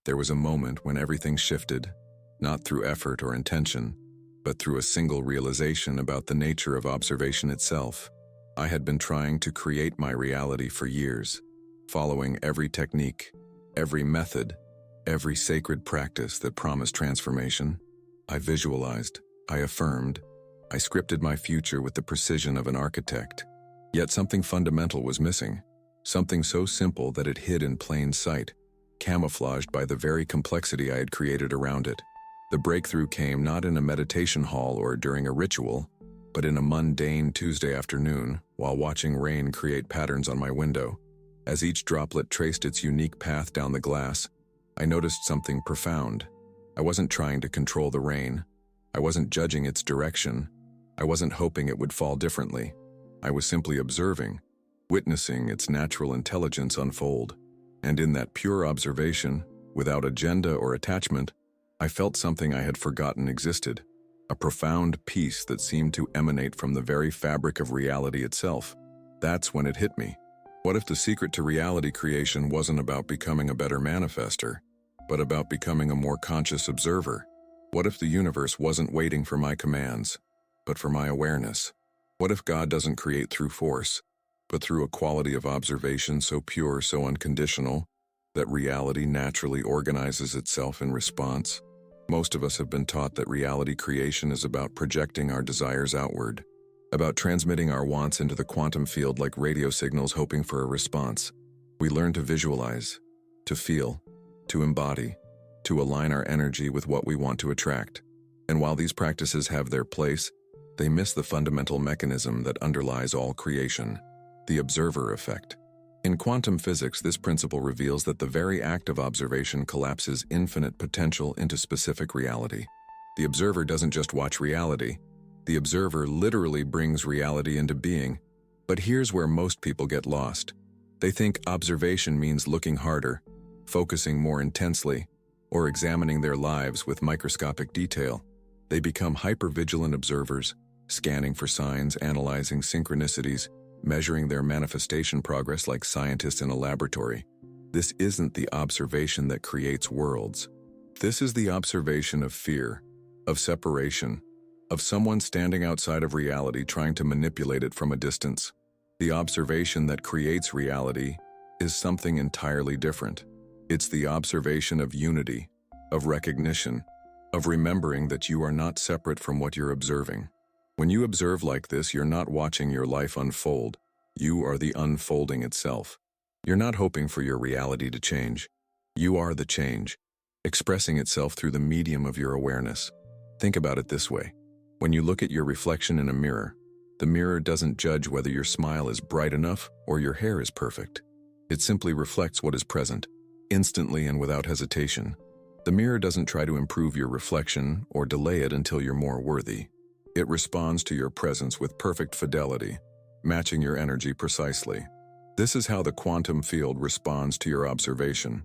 There was a moment when everything shifted, not through effort or intention, but through a single realization about the nature of observation itself. I had been trying to create my reality for years, following every technique, every method, every sacred practice that promised transformation. I visualized, I affirmed, I scripted my future with the precision of an architect. Yet something fundamental was missing, something so simple that it hid in plain sight, camouflaged by the very complexity I had created around it. The breakthrough came not in a meditation hall or during a ritual, but in a mundane Tuesday afternoon while watching rain create patterns on my window. As each droplet traced its unique path down the glass, I noticed something profound. I wasn't trying to control the rain. I wasn't judging its direction. I wasn't hoping it would fall differently. I was simply observing, witnessing its natural intelligence unfold. And in that pure observation, without agenda or attachment, I felt something I had forgotten existed, a profound peace that seemed to emanate from the very fabric of reality itself. That's when it hit me. What if the secret to reality creation wasn't about becoming a better manifester, but about becoming a more conscious observer? What if the universe wasn't waiting for my commands, but for my awareness? What if God doesn't create through force, but through a quality of observation so pure, so unconditional, that reality naturally organizes itself in response? Most of us have been taught that reality creation is about projecting our desires outward, about transmitting our wants into the quantum field like radio signals hoping for a response. We learn to visualize, to feel, to embody, to align our energy with what we want to attract. And while these practices have their place, they miss the fundamental mechanism that underlies all creation, the observer effect. In quantum physics, this principle reveals that the very act of observation collapses infinite potential into specific reality. The observer doesn't just watch reality. The observer literally brings reality into being. But here's where most people get lost. They think observation means looking harder, focusing more intensely, or examining their lives with microscopic detail. They become hypervigilant observers, scanning for signs, analyzing synchronicities, measuring their manifestation progress like scientists in a laboratory. This isn't the observation that creates worlds. This is the observation of fear, of separation, of someone standing outside of reality trying to manipulate it from a distance. The observation that creates reality is something entirely different. It's the observation of unity, of recognition, of remembering that you are not separate from what you're observing. When you observe like this, you're not watching your life unfold. You are the unfolding itself. You're not hoping for your reality to change. You are the change, expressing itself through the medium of your awareness. Think about it this way. When you look at your reflection in a mirror, the mirror doesn't judge whether your smile is bright enough or your hair is perfect. It simply reflects what is present, instantly and without hesitation. The mirror doesn't try to improve your reflection or delay it until you're more worthy. It responds to your presence with perfect fidelity, matching your energy precisely. This is how the quantum field responds to your observation,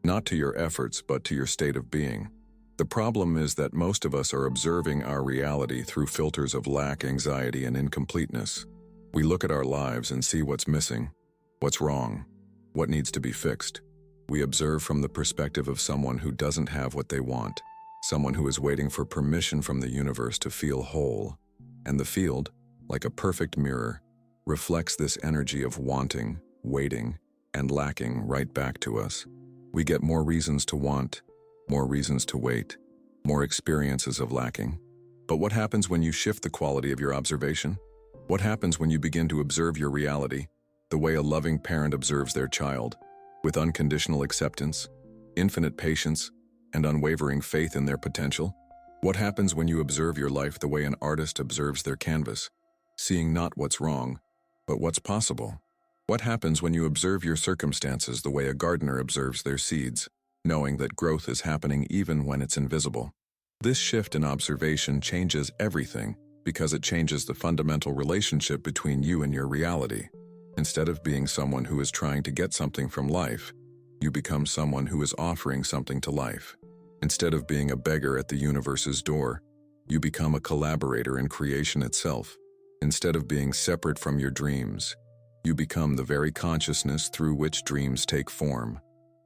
not to your efforts, but to your state of being. The problem is that most of us are observing our reality through filters of lack, anxiety, and incompleteness. We look at our lives and see what's missing, what's wrong, what needs to be fixed. We observe from the perspective of someone who doesn't have what they want, someone who is waiting for permission from the universe to feel whole. And the field, like a perfect mirror, reflects this energy of wanting, waiting, and lacking right back to us. We get more reasons to want, more reasons to wait, more experiences of lacking. But what happens when you shift the quality of your observation? What happens when you begin to observe your reality the way a loving parent observes their child, with unconditional acceptance, infinite patience, and unwavering faith in their potential? What happens when you observe your life the way an artist observes their canvas, seeing not what's wrong, but what's possible? What happens when you observe your circumstances the way a gardener observes their seeds, knowing that growth is happening even when it's invisible? This shift in observation changes everything because it changes the fundamental relationship between you and your reality. Instead of being someone who is trying to get something from life, you become someone who is offering something to life. Instead of being a beggar at the universe's door, you become a collaborator in creation itself. Instead of being separate from your dreams, you become the very consciousness through which dreams take form.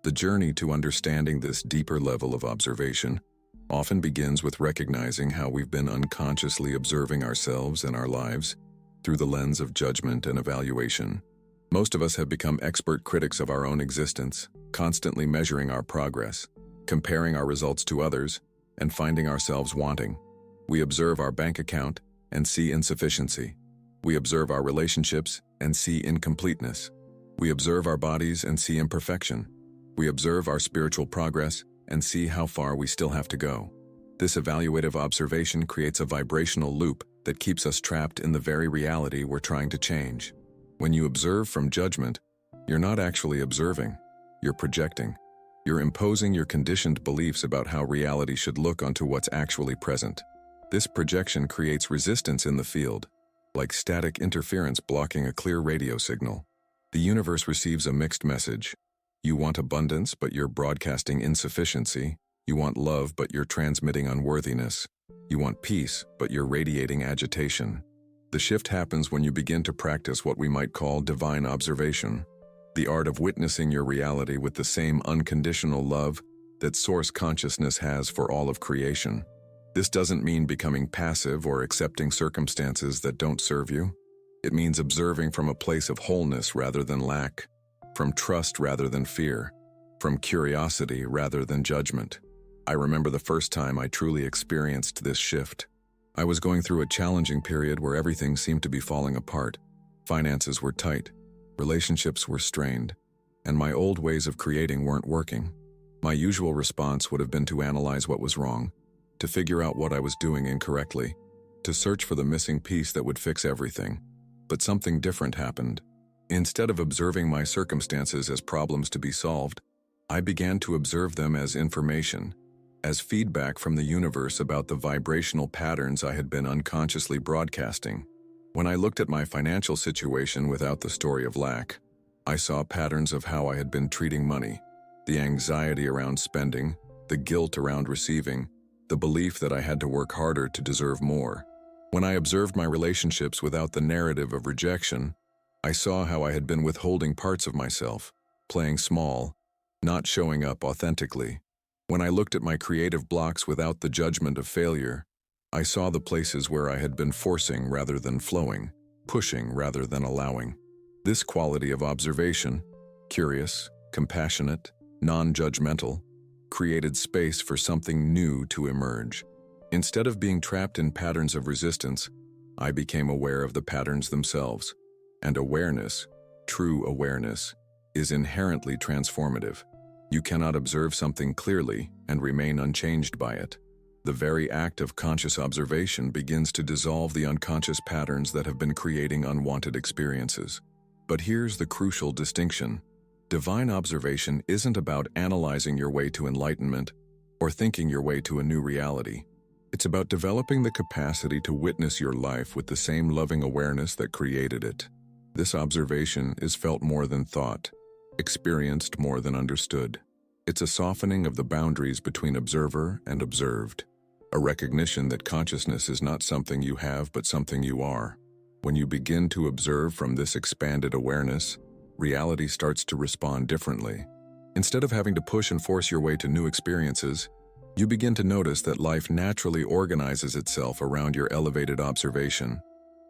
The journey to understanding this deeper level of observation often begins with recognizing how we've been unconsciously observing ourselves and our lives through the lens of judgment and evaluation. Most of us have become expert critics of our own existence, constantly measuring our progress, comparing our results to others, and finding ourselves wanting. We observe our bank account and see insufficiency. We observe our relationships and see incompleteness. We observe our bodies and see imperfection. We observe our spiritual progress and see how far we still have to go. This evaluative observation creates a vibrational loop that keeps us trapped in the very reality we're trying to change. When you observe from judgment, you're not actually observing, you're projecting. You're imposing your conditioned beliefs about how reality should look onto what's actually present. This projection creates resistance in the field, like static interference blocking a clear radio signal. The universe receives a mixed message. You want abundance, but you're broadcasting insufficiency. You want love, but you're transmitting unworthiness. You want peace, but you're radiating agitation. The shift happens when you begin to practice what we might call divine observation, the art of witnessing your reality with the same unconditional love that Source Consciousness has for all of creation. This doesn't mean becoming passive or accepting circumstances that don't serve you. It means observing from a place of wholeness rather than lack, from trust rather than fear, from curiosity rather than judgment. I remember the first time I truly experienced this shift. I was going through a challenging period where everything seemed to be falling apart. Finances were tight, relationships were strained, and my old ways of creating weren't working. My usual response would have been to analyze what was wrong, to figure out what I was doing incorrectly, to search for the missing piece that would fix everything. But something different happened. Instead of observing my circumstances as problems to be solved, I began to observe them as information, as feedback from the universe about the vibrational patterns I had been unconsciously broadcasting. When I looked at my financial situation without the story of lack, I saw patterns of how I had been treating money, the anxiety around spending, the guilt around receiving, the belief that I had to work harder to deserve more. When I observed my relationships without the narrative of rejection, I saw how I had been withholding parts of myself, playing small, not showing up authentically. When I looked at my creative blocks without the judgment of failure, I saw the places where I had been forcing rather than flowing, pushing rather than allowing. This quality of observation, curious, compassionate, non-judgmental, created space for something new to emerge. Instead of being trapped in patterns of resistance, I became aware of the patterns themselves. And awareness, true awareness, is inherently transformative. You cannot observe something clearly and remain unchanged by it. The very act of conscious observation begins to dissolve the unconscious patterns that have been creating unwanted experiences. But here's the crucial distinction. Divine observation isn't about analyzing your way to enlightenment or thinking your way to a new reality. It's about developing the capacity to witness your life with the same loving awareness that created it. This observation is felt more than thought, experienced more than understood. It's a softening of the boundaries between observer and observed, a recognition that consciousness is not something you have but something you are. When you begin to observe from this expanded awareness, reality starts to respond differently. Instead of having to push and force your way to new experiences, you begin to notice that life naturally organizes itself around your elevated observation.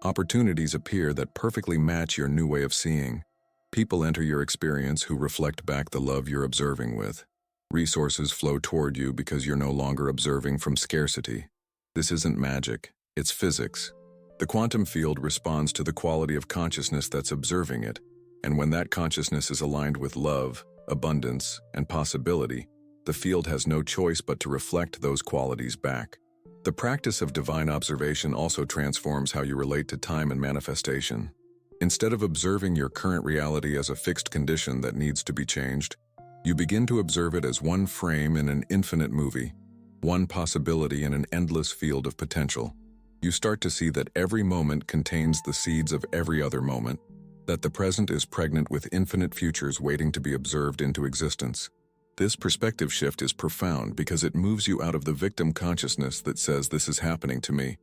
Opportunities appear that perfectly match your new way of seeing. People enter your experience who reflect back the love you're observing with. Resources flow toward you because you're no longer observing from scarcity. This isn't magic, it's physics. The quantum field responds to the quality of consciousness that's observing it, and when that consciousness is aligned with love, abundance, and possibility, the field has no choice but to reflect those qualities back. The practice of divine observation also transforms how you relate to time and manifestation. Instead of observing your current reality as a fixed condition that needs to be changed, you begin to observe it as one frame in an infinite movie, one possibility in an endless field of potential. You start to see that every moment contains the seeds of every other moment, that the present is pregnant with infinite futures waiting to be observed into existence. This perspective shift is profound because it moves you out of the victim consciousness that says this is happening to me,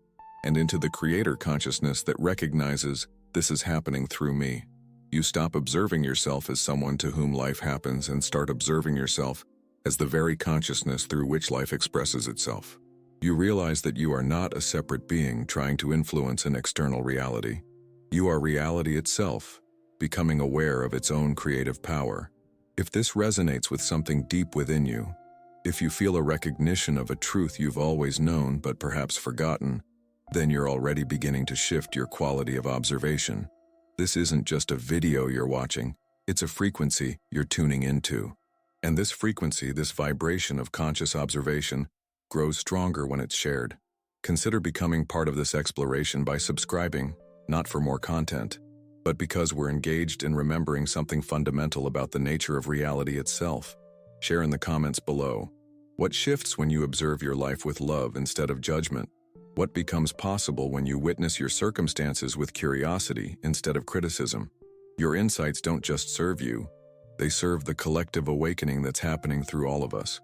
and into the creator consciousness that recognizes this is happening through me. You stop observing yourself as someone to whom life happens and start observing yourself as the very consciousness through which life expresses itself. You realize that you are not a separate being trying to influence an external reality. You are reality itself, becoming aware of its own creative power. If this resonates with something deep within you, if you feel a recognition of a truth you've always known but perhaps forgotten, then you're already beginning to shift your quality of observation. This isn't just a video you're watching, it's a frequency you're tuning into. And this frequency, this vibration of conscious observation, grows stronger when it's shared. Consider becoming part of this exploration by subscribing, not for more content, but because we're engaged in remembering something fundamental about the nature of reality itself. Share in the comments below. What shifts when you observe your life with love instead of judgment? What becomes possible when you witness your circumstances with curiosity instead of criticism? Your insights don't just serve you, they serve the collective awakening that's happening through all of us.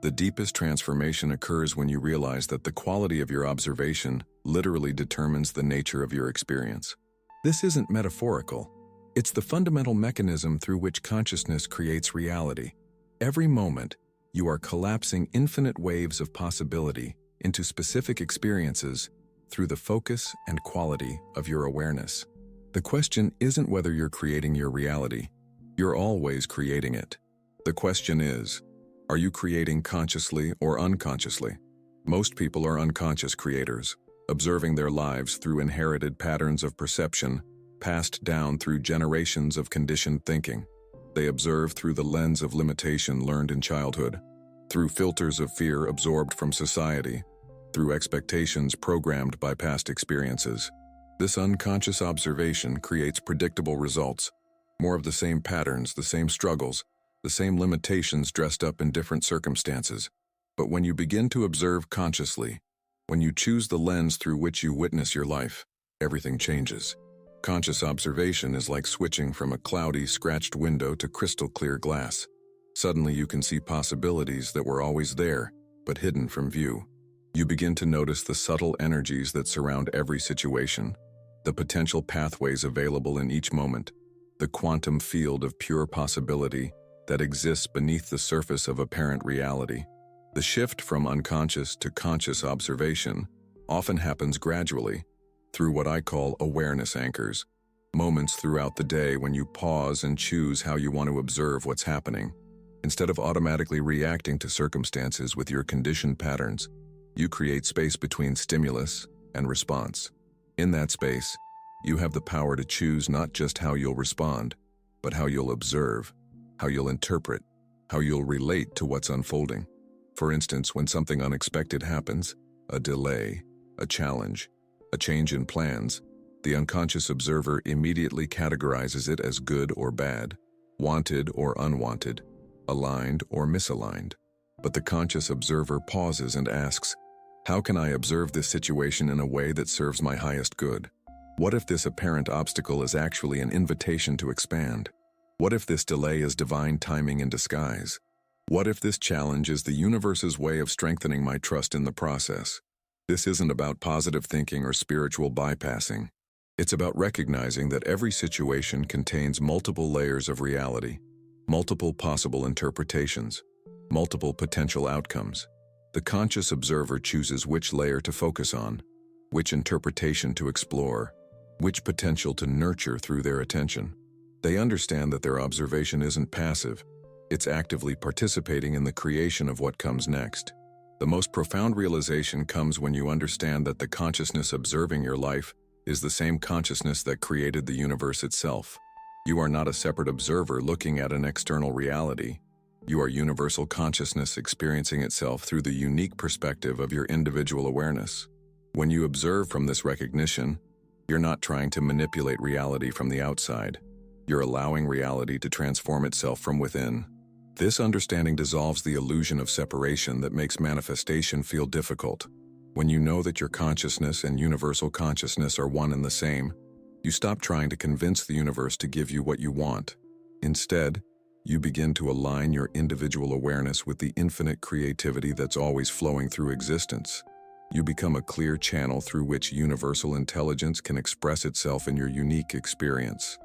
The deepest transformation occurs when you realize that the quality of your observation literally determines the nature of your experience. This isn't metaphorical. It's the fundamental mechanism through which consciousness creates reality. Every moment, you are collapsing infinite waves of possibility into specific experiences through the focus and quality of your awareness. The question isn't whether you're creating your reality. You're always creating it. The question is, are you creating consciously or unconsciously? Most people are unconscious creators, observing their lives through inherited patterns of perception, passed down through generations of conditioned thinking. They observe through the lens of limitation learned in childhood, through filters of fear absorbed from society, through expectations programmed by past experiences. This unconscious observation creates predictable results, more of the same patterns, the same struggles, the same limitations dressed up in different circumstances. But when you begin to observe consciously, when you choose the lens through which you witness your life, everything changes. Conscious observation is like switching from a cloudy, scratched window to crystal clear glass. Suddenly you can see possibilities that were always there, but hidden from view. You begin to notice the subtle energies that surround every situation, the potential pathways available in each moment, the quantum field of pure possibility that exists beneath the surface of apparent reality. The shift from unconscious to conscious observation often happens gradually, through what I call awareness anchors, moments throughout the day when you pause and choose how you want to observe what's happening. Instead of automatically reacting to circumstances with your conditioned patterns, you create space between stimulus and response. In that space, you have the power to choose not just how you'll respond, but how you'll observe, how you'll interpret, how you'll relate to what's unfolding. For instance, when something unexpected happens, a delay, a challenge, a change in plans, the unconscious observer immediately categorizes it as good or bad, wanted or unwanted, aligned or misaligned. But the conscious observer pauses and asks, how can I observe this situation in a way that serves my highest good? What if this apparent obstacle is actually an invitation to expand? What if this delay is divine timing in disguise? What if this challenge is the universe's way of strengthening my trust in the process? This isn't about positive thinking or spiritual bypassing. It's about recognizing that every situation contains multiple layers of reality, multiple possible interpretations, multiple potential outcomes. The conscious observer chooses which layer to focus on, which interpretation to explore, which potential to nurture through their attention. They understand that their observation isn't passive, it's actively participating in the creation of what comes next. The most profound realization comes when you understand that the consciousness observing your life is the same consciousness that created the universe itself. You are not a separate observer looking at an external reality. You are universal consciousness experiencing itself through the unique perspective of your individual awareness. When you observe from this recognition, you're not trying to manipulate reality from the outside. You're allowing reality to transform itself from within. This understanding dissolves the illusion of separation that makes manifestation feel difficult. When you know that your consciousness and universal consciousness are one and the same, you stop trying to convince the universe to give you what you want. Instead, you begin to align your individual awareness with the infinite creativity that's always flowing through existence. You become a clear channel through which universal intelligence can express itself in your unique experience.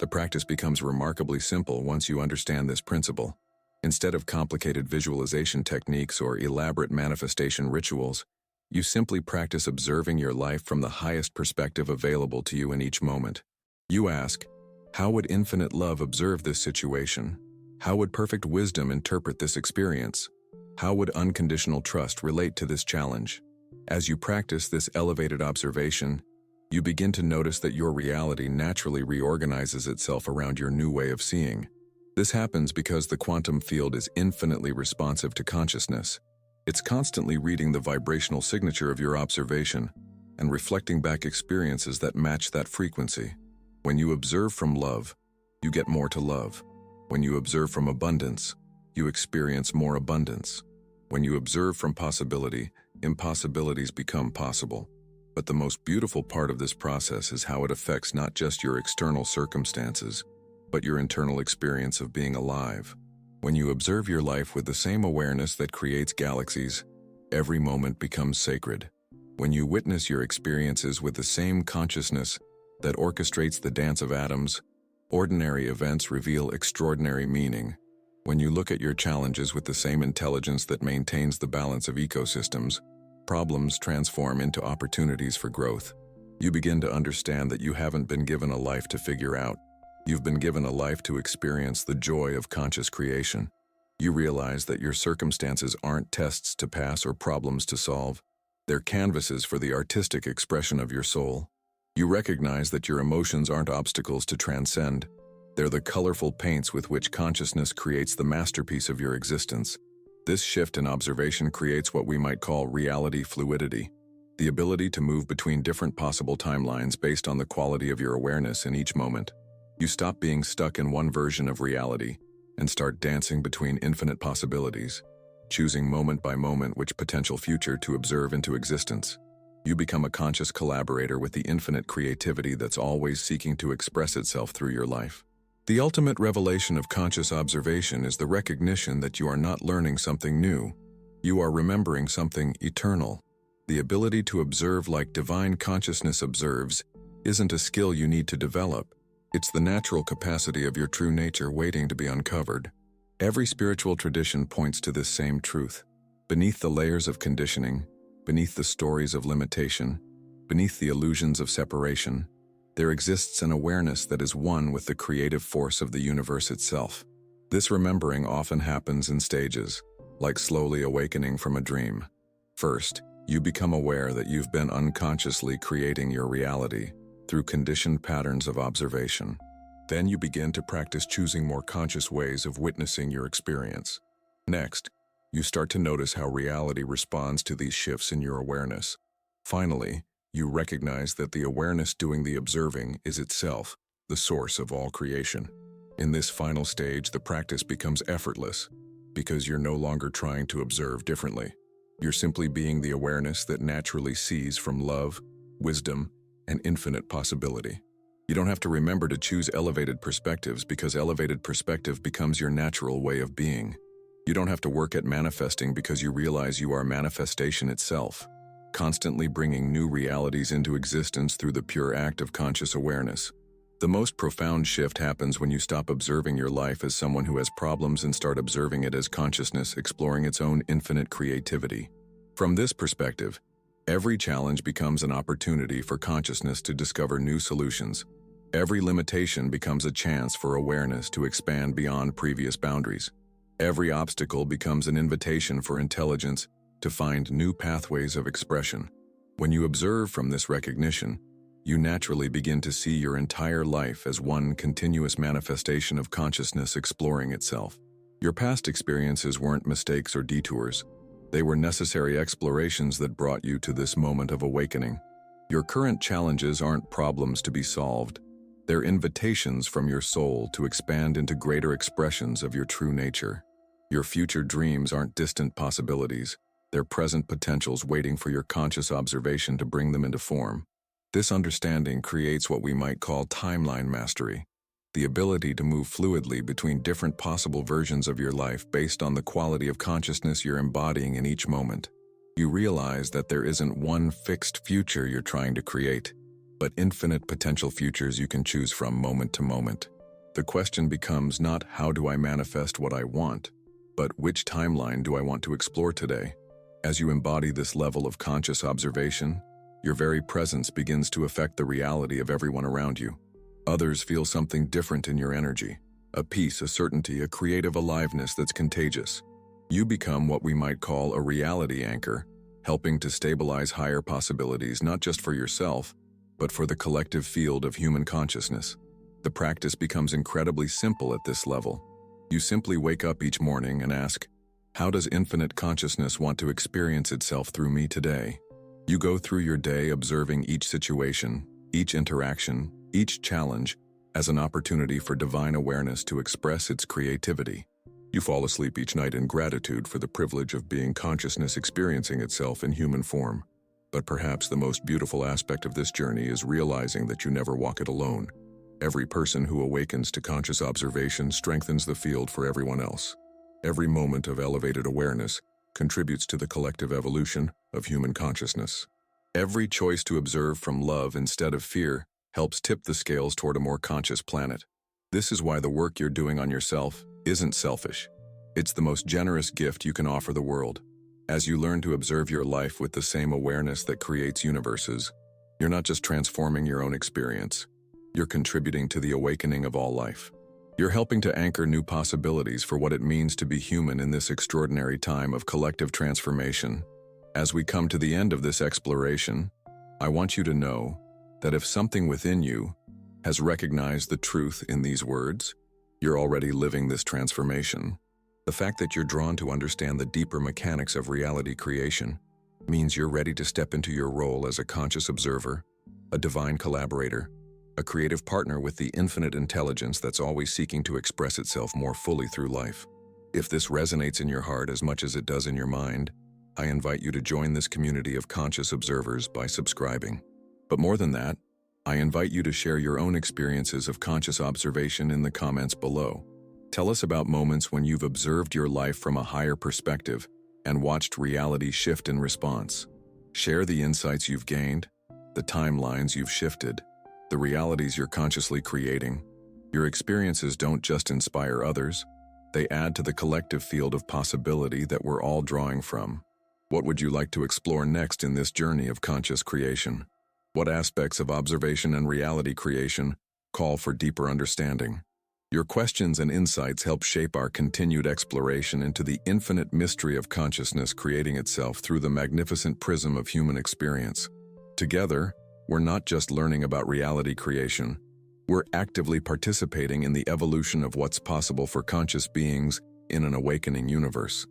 The practice becomes remarkably simple once you understand this principle. Instead of complicated visualization techniques or elaborate manifestation rituals, you simply practice observing your life from the highest perspective available to you in each moment. You ask, how would infinite love observe this situation? How would perfect wisdom interpret this experience? How would unconditional trust relate to this challenge? As you practice this elevated observation, you begin to notice that your reality naturally reorganizes itself around your new way of seeing. This happens because the quantum field is infinitely responsive to consciousness. It's constantly reading the vibrational signature of your observation and reflecting back experiences that match that frequency. When you observe from love, you get more to love. When you observe from abundance, you experience more abundance. When you observe from possibility, impossibilities become possible. But the most beautiful part of this process is how it affects not just your external circumstances, but your internal experience of being alive. When you observe your life with the same awareness that creates galaxies, every moment becomes sacred. When you witness your experiences with the same consciousness that orchestrates the dance of atoms, ordinary events reveal extraordinary meaning. When you look at your challenges with the same intelligence that maintains the balance of ecosystems, problems transform into opportunities for growth. You begin to understand that you haven't been given a life to figure out. You've been given a life to experience the joy of conscious creation. You realize that your circumstances aren't tests to pass or problems to solve. They're canvases for the artistic expression of your soul. You recognize that your emotions aren't obstacles to transcend. They're the colorful paints with which consciousness creates the masterpiece of your existence. This shift in observation creates what we might call reality fluidity, the ability to move between different possible timelines based on the quality of your awareness in each moment. You stop being stuck in one version of reality and start dancing between infinite possibilities, choosing moment by moment which potential future to observe into existence. You become a conscious collaborator with the infinite creativity that's always seeking to express itself through your life. The ultimate revelation of conscious observation is the recognition that you are not learning something new. You are remembering something eternal. The ability to observe like divine consciousness observes isn't a skill you need to develop. It's the natural capacity of your true nature waiting to be uncovered. Every spiritual tradition points to this same truth. Beneath the layers of conditioning, beneath the stories of limitation, beneath the illusions of separation, there exists an awareness that is one with the creative force of the universe itself. This remembering often happens in stages, like slowly awakening from a dream. First, you become aware that you've been unconsciously creating your reality through conditioned patterns of observation. Then you begin to practice choosing more conscious ways of witnessing your experience. Next, you start to notice how reality responds to these shifts in your awareness. Finally, you recognize that the awareness doing the observing is itself the source of all creation. In this final stage, the practice becomes effortless because you're no longer trying to observe differently. You're simply being the awareness that naturally sees from love, wisdom, and infinite possibility. You don't have to remember to choose elevated perspectives because elevated perspective becomes your natural way of being. You don't have to work at manifesting because you realize you are manifestation itself, constantly bringing new realities into existence through the pure act of conscious awareness. The most profound shift happens when you stop observing your life as someone who has problems and start observing it as consciousness exploring its own infinite creativity. From this perspective, every challenge becomes an opportunity for consciousness to discover new solutions. Every limitation becomes a chance for awareness to expand beyond previous boundaries. Every obstacle becomes an invitation for intelligence to find new pathways of expression. When you observe from this recognition, you naturally begin to see your entire life as one continuous manifestation of consciousness exploring itself. Your past experiences weren't mistakes or detours. They were necessary explorations that brought you to this moment of awakening. Your current challenges aren't problems to be solved. They're invitations from your soul to expand into greater expressions of your true nature. Your future dreams aren't distant possibilities. They're present potentials waiting for your conscious observation to bring them into form. This understanding creates what we might call timeline mastery, the ability to move fluidly between different possible versions of your life based on the quality of consciousness you're embodying in each moment. You realize that there isn't one fixed future you're trying to create. but infinite potential futures you can choose from moment to moment. The question becomes not how do I manifest what I want, but which timeline do I want to explore today? As you embody this level of conscious observation, your very presence begins to affect the reality of everyone around you. Others feel something different in your energy, a peace, a certainty, a creative aliveness that's contagious. You become what we might call a reality anchor, helping to stabilize higher possibilities not just for yourself, but for the collective field of human consciousness. The practice becomes incredibly simple at this level. You simply wake up each morning and ask, how does infinite consciousness want to experience itself through me today? You go through your day observing each situation, each interaction, each challenge as an opportunity for divine awareness to express its creativity. You fall asleep each night in gratitude for the privilege of being consciousness experiencing itself in human form. But perhaps the most beautiful aspect of this journey is realizing that you never walk it alone. Every person who awakens to conscious observation strengthens the field for everyone else. Every moment of elevated awareness contributes to the collective evolution of human consciousness. Every choice to observe from love instead of fear helps tip the scales toward a more conscious planet. This is why the work you're doing on yourself isn't selfish. It's the most generous gift you can offer the world. As you learn to observe your life with the same awareness that creates universes, you're not just transforming your own experience, you're contributing to the awakening of all life. You're helping to anchor new possibilities for what it means to be human in this extraordinary time of collective transformation. As we come to the end of this exploration, I want you to know that if something within you has recognized the truth in these words, you're already living this transformation. The fact that you're drawn to understand the deeper mechanics of reality creation means you're ready to step into your role as a conscious observer, a divine collaborator, a creative partner with the infinite intelligence that's always seeking to express itself more fully through life. If this resonates in your heart as much as it does in your mind, I invite you to join this community of conscious observers by subscribing. But more than that, I invite you to share your own experiences of conscious observation in the comments below. Tell us about moments when you've observed your life from a higher perspective and watched reality shift in response. Share the insights you've gained, the timelines you've shifted, the realities you're consciously creating. Your experiences don't just inspire others, they add to the collective field of possibility that we're all drawing from. What would you like to explore next in this journey of conscious creation? What aspects of observation and reality creation call for deeper understanding? Your questions and insights help shape our continued exploration into the infinite mystery of consciousness creating itself through the magnificent prism of human experience. Together, we're not just learning about reality creation, we're actively participating in the evolution of what's possible for conscious beings in an awakening universe.